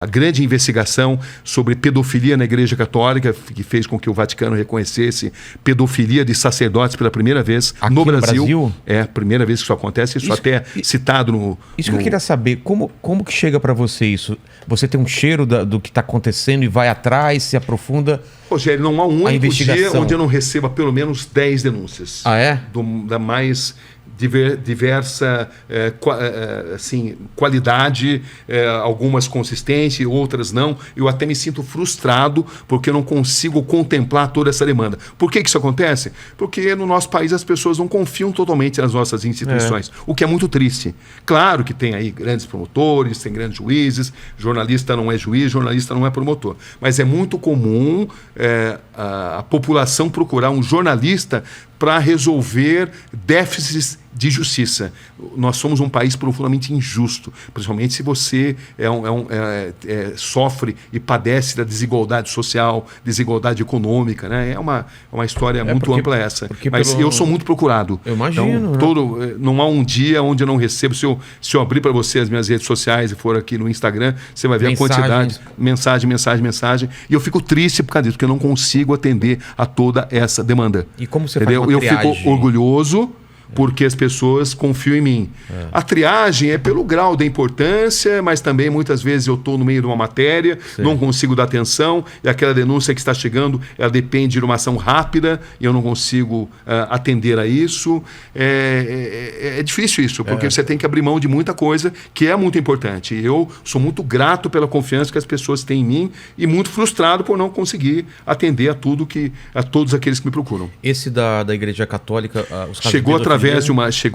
A grande investigação sobre pedofilia na Igreja Católica, que fez com que o Vaticano reconhecesse pedofilia de sacerdotes pela primeira vez aqui no Brasil. É a primeira vez que isso acontece, isso até citado no... Isso que eu queria saber, como que chega para você isso? Você tem um cheiro do que está acontecendo e vai atrás, se aprofunda? Rogério, não há um único dia onde eu não receba pelo menos 10 denúncias. Ah, é? Da mais diversa assim, qualidade, algumas consistentes, outras não. Eu até me sinto frustrado porque eu não consigo contemplar toda essa demanda. Por que isso acontece? Porque no nosso país as pessoas não confiam totalmente nas nossas instituições, o que é muito triste. Claro que tem aí grandes promotores, tem grandes juízes, jornalista não é juiz, jornalista não é promotor. Mas é muito comum a população procurar um jornalista para resolver déficits de justiça. Nós somos um país profundamente injusto, principalmente se você sofre e padece da desigualdade social, desigualdade econômica, né? É uma história muito ampla essa. Mas eu sou muito procurado. Eu imagino. Então, não há um dia onde eu não recebo. Se eu abrir para você as minhas redes sociais e for aqui no Instagram, você vai ver a quantidade. Mensagem. E eu fico triste por causa disso, porque eu não consigo atender a toda essa demanda. E como você entendeu? faz uma triagem? Eu fico orgulhoso porque as pessoas confiam em mim. A triagem é pelo grau da importância, mas também muitas vezes eu estou no meio de uma matéria, não consigo dar atenção, e aquela denúncia que está chegando, ela depende de uma ação rápida, e eu não consigo atender a isso. É difícil isso, porque você tem que abrir mão de muita coisa que é muito importante. Eu sou muito grato pela confiança que as pessoas têm em mim e muito frustrado por não conseguir atender a todos aqueles que me procuram. Esse da Igreja Católica, os casos chegou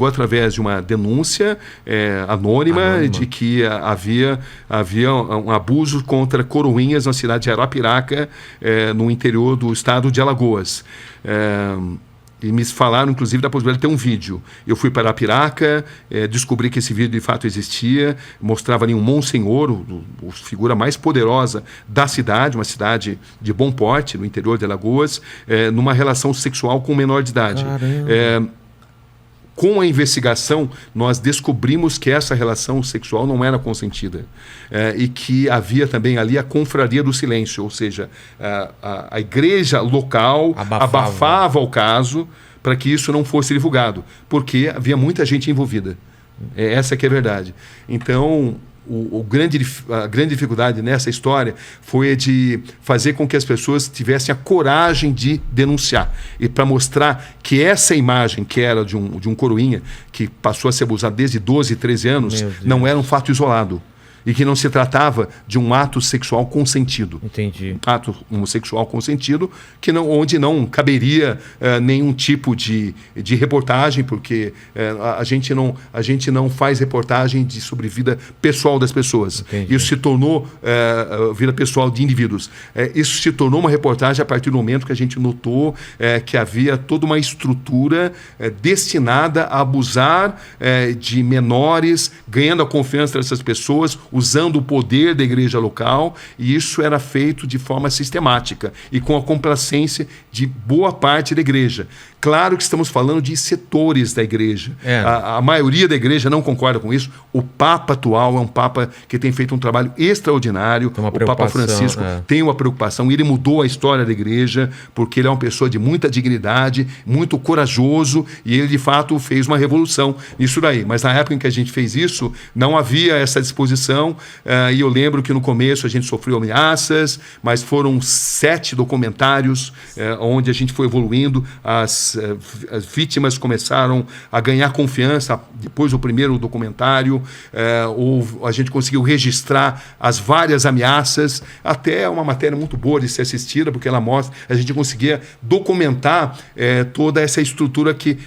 através de uma denúncia anônima de que havia um abuso contra coroinhas na cidade de Arapiraca, no interior do estado de Alagoas. E me falaram, inclusive, da possibilidade de ter um vídeo. Eu fui para Arapiraca, descobri que esse vídeo de fato existia, mostrava ali um monsenhor, a figura mais poderosa da cidade, uma cidade de bom porte, no interior de Alagoas, numa relação sexual com um menor de idade. Com a investigação, nós descobrimos que essa relação sexual não era consentida e que havia também ali a confraria do silêncio, ou seja, a igreja local abafava o caso para que isso não fosse divulgado, porque havia muita gente envolvida. Essa que é a verdade. Então, a grande dificuldade nessa história foi a de fazer com que as pessoas tivessem a coragem de denunciar. E para mostrar que essa imagem, que era de um coroinha, que passou a ser abusado desde 12, 13 anos, não era um fato isolado. E que não se tratava de um ato sexual consentido. Entendi. Ato homossexual consentido, onde não caberia nenhum tipo de reportagem, porque a gente não faz reportagem sobre vida pessoal das pessoas. Entendi. Isso se tornou vida pessoal de indivíduos. Isso se tornou uma reportagem a partir do momento que a gente notou que havia toda uma estrutura destinada a abusar de menores, ganhando a confiança dessas pessoas, usando o poder da igreja local, e isso era feito de forma sistemática e com a complacência de boa parte da igreja. Claro que estamos falando de setores da igreja. A maioria da igreja não concorda com isso. O Papa atual é um Papa que tem feito um trabalho extraordinário. O Papa Francisco tem uma preocupação. Ele mudou a história da igreja porque ele é uma pessoa de muita dignidade, muito corajoso, e ele de fato fez uma revolução nisso daí. Mas na época em que a gente fez isso, não havia essa disposição, e eu lembro que no começo a gente sofreu ameaças, mas foram 7 documentários onde a gente foi evoluindo. As vítimas começaram a ganhar confiança depois do primeiro documentário, a gente conseguiu registrar as várias ameaças, até uma matéria muito boa de ser assistida, porque ela mostra, a gente conseguia documentar toda essa estrutura que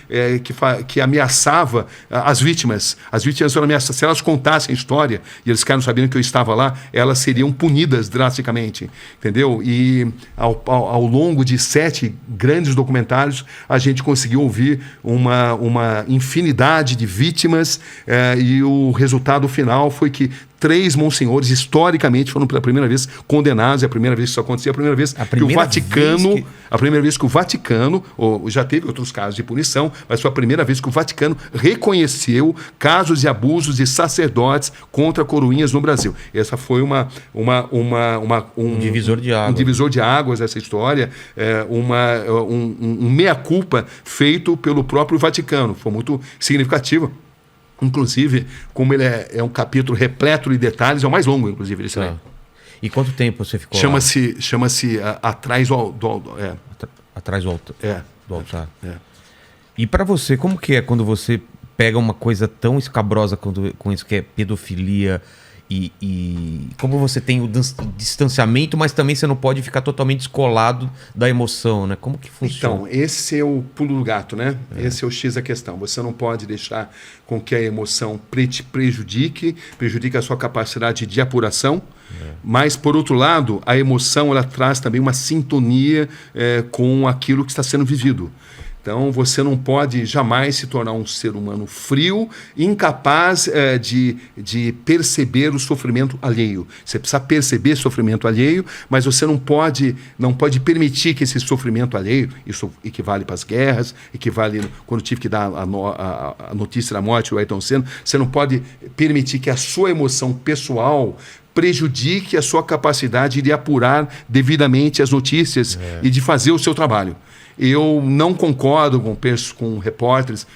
ameaçava as vítimas. As vítimas eram ameaçadas. Se elas contassem a história, e eles ficaram sabendo que eu estava lá, elas seriam punidas drasticamente, entendeu? E ao longo de 7 grandes documentários, a gente conseguiu ouvir uma infinidade de vítimas, e o resultado final foi que 3 monsenhores, historicamente, foram pela primeira vez condenados. É a primeira vez que isso acontecia, a primeira vez que o Vaticano... A primeira vez que o Vaticano, já teve outros casos de punição, mas foi a primeira vez que o Vaticano reconheceu casos de abusos de sacerdotes contra coroinhas no Brasil. Essa foi um divisor de águas. Um divisor de águas, essa história, um meia-culpa feito pelo próprio Vaticano. Foi muito significativo. Inclusive, como ele é um capítulo repleto de detalhes, é o mais longo, inclusive, desse livro. E quanto tempo você ficou Chama-se Atrás Atrás do altar. É. E para você, como que é quando você pega uma coisa tão escabrosa com isso que é pedofilia e como você tem o distanciamento, mas também você não pode ficar totalmente descolado da emoção, né? Como que funciona? Então, esse é o pulo do gato, né? Esse é o X da questão. Você não pode deixar com que a emoção te prejudique a sua capacidade de apuração, mas, por outro lado, a emoção ela traz também uma sintonia com aquilo que está sendo vivido. Então, você não pode jamais se tornar um ser humano frio, incapaz de perceber o sofrimento alheio. Você precisa perceber o sofrimento alheio, mas você não pode permitir que esse sofrimento alheio, isso equivale para as guerras, equivale quando tive que dar a notícia da morte do Ayrton Senna, você não pode permitir que a sua emoção pessoal prejudique a sua capacidade de apurar devidamente as notícias e de fazer o seu trabalho. Eu não concordo com repórteres.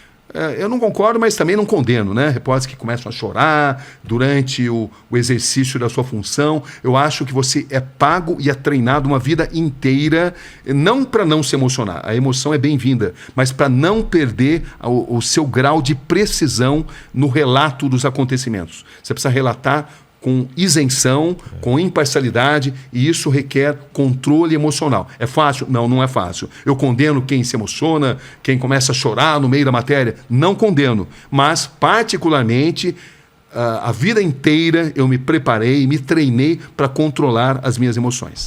Eu não concordo, mas também não condeno, né? Repórteres que começam a chorar durante o exercício da sua função. Eu acho que você é pago e é treinado uma vida inteira, não para não se emocionar. A emoção é bem-vinda, mas para não perder o seu grau de precisão no relato dos acontecimentos. Você precisa relatar com isenção, com imparcialidade, e isso requer controle emocional. É fácil? Não, não é fácil. Eu condeno quem se emociona, quem começa a chorar no meio da matéria. Não condeno. Mas, particularmente, a vida inteira eu me preparei, me treinei para controlar as minhas emoções.